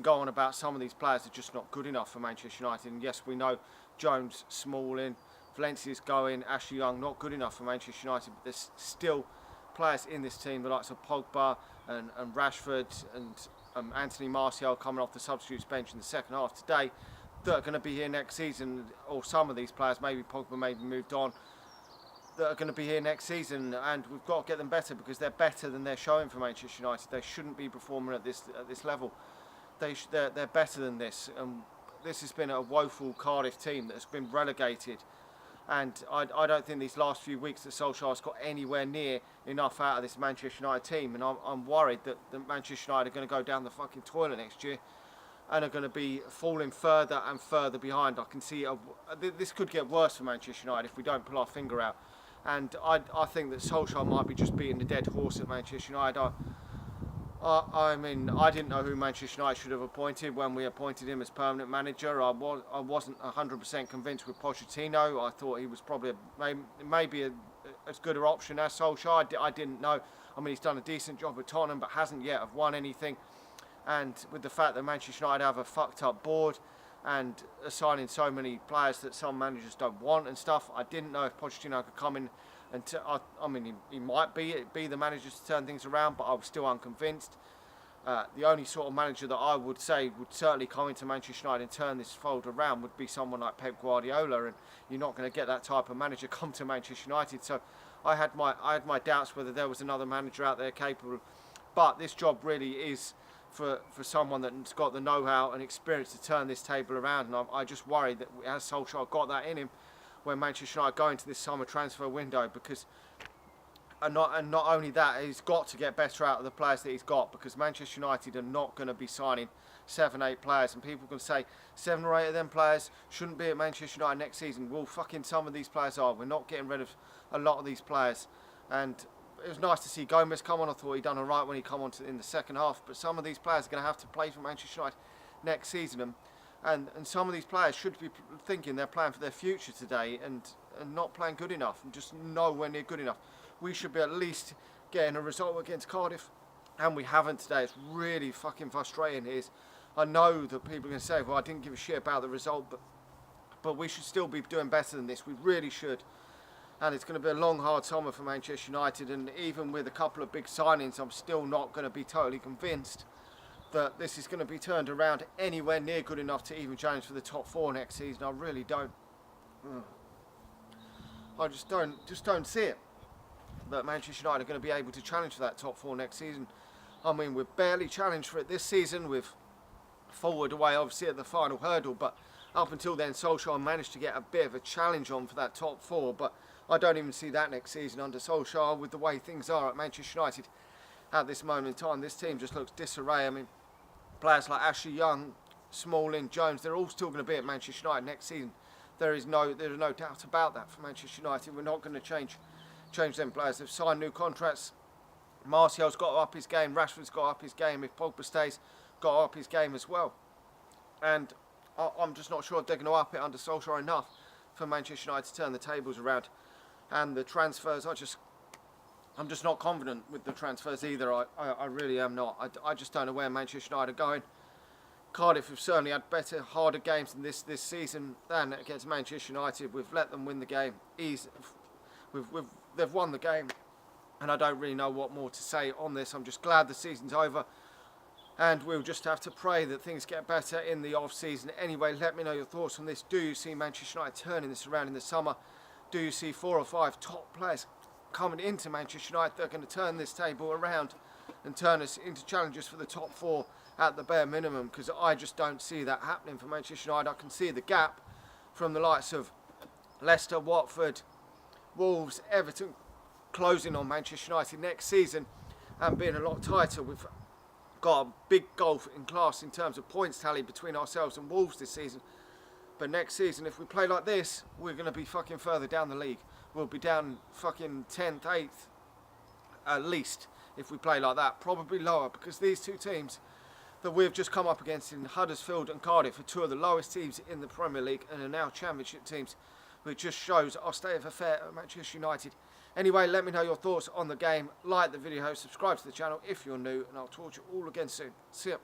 can go on about some of these players are just not good enough for Manchester United. And yes, we know Jones, Smalling, Valencia's going, Ashley Young, not good enough for Manchester United. But there's still players in this team, the likes of Pogba and Rashford and Anthony Martial coming off the substitutes bench in the second half today, that are going to be here next season, or some of these players, maybe Pogba maybe moved on, that are going to be here next season, and we've got to get them better because they're better than they're showing for Manchester United. They shouldn't be performing at this level. They're better than this, and this has been a woeful Cardiff team that has been relegated. And I don't think these last few weeks that Solskjaer's got anywhere near enough out of this Manchester United team, and I'm worried that the Manchester United are going to go down the fucking toilet next year and are going to be falling further and further behind. I can see this could get worse for Manchester United if we don't pull our finger out. And I think that Solskjaer might be just beating the dead horse at Manchester United. I mean, I didn't know who Manchester United should have appointed when we appointed him as permanent manager. I wasn't 100% convinced with Pochettino. I thought he was probably maybe as good an option as Solskjaer. I didn't know. I mean, he's done a decent job at Tottenham, but hasn't yet have won anything. And with the fact that Manchester United have a fucked up board and assigning so many players that some managers don't want and stuff, I didn't know if Pochettino could come in. And I mean, he might be the manager to turn things around, but I was still unconvinced. The only sort of manager that I would say would certainly come into Manchester United and turn this fold around would be someone like Pep Guardiola, and you're not going to get that type of manager come to Manchester United. So I had my doubts whether there was another manager out there capable. But this job really is for someone that's got the know-how and experience to turn this table around, and I just worry that has Solskjaer got that in him when Manchester United go into this summer transfer window, because and not only that, he's got to get better out of the players that he's got, because Manchester United are not going to be signing 7-8 players, and people can say 7 or 8 of them players shouldn't be at Manchester United next season. Well, fucking some of these players are. We're not getting rid of a lot of these players, and it was nice to see Gomez come on. I thought he done all right when he come on in the second half, but some of these players are going to have to play for Manchester United next season, and some of these players should be thinking they're playing for their future today, and not playing good enough, and just nowhere near good enough. We should be at least getting a result against Cardiff, and we haven't today. It's really fucking frustrating. I know that people are going to say, well, I didn't give a shit about the result, but we should still be doing better than this. We really should. And it's going to be a long, hard summer for Manchester United, and even with a couple of big signings, I'm still not going to be totally convinced that this is going to be turned around anywhere near good enough to even challenge for the top 4 next season. I really don't. I just don't see it, that Manchester United are going to be able to challenge for that top 4 next season. I mean, we've barely challenged for it this season. We've forward away, obviously, at the final hurdle, but up until then, Solskjaer managed to get a bit of a challenge on for that top 4, but I don't even see that next season under Solskjaer with the way things are at Manchester United at this moment in time. This team just looks disarray. I mean, players like Ashley Young, Smalling, Jones, they're all still going to be at Manchester United next season. There is no doubt about that for Manchester United. We're not going to change them players. They've signed new contracts. Martial's got to up his game. Rashford's got to up his game. If Pogba stays, got to up his game as well. And I'm just not sure if they're going to up it under Solskjaer enough for Manchester United to turn the tables around. And the transfers, I'm just not confident with the transfers either. I really am not. I just don't know where Manchester United are going. Cardiff have certainly had better, harder games than this season than against Manchester United. We've let them win the game. They've won the game, and I don't really know what more to say on this. I'm just glad the season's over, and we'll just have to pray that things get better in the off-season. Anyway, let me know your thoughts on this. Do you see Manchester United turning this around in the summer? Do you see 4 or 5 top players coming into Manchester United that are going to turn this table around and turn us into challengers for the top 4 at the bare minimum? Because I just don't see that happening for Manchester United. I can see the gap from the likes of Leicester, Watford, Wolves, Everton closing on Manchester United next season and being a lot tighter. We've got a big gulf in class in terms of points tally between ourselves and Wolves this season. But next season, if we play like this, we're going to be fucking further down the league. We'll be down fucking 10th, 8th at least if we play like that. Probably lower, because these 2 teams that we've just come up against in Huddersfield and Cardiff are 2 of the lowest teams in the Premier League and are now Championship teams, which just shows our state of affair at Manchester United. Anyway, let me know your thoughts on the game. Like the video, subscribe to the channel if you're new, and I'll talk to you all again soon. See ya.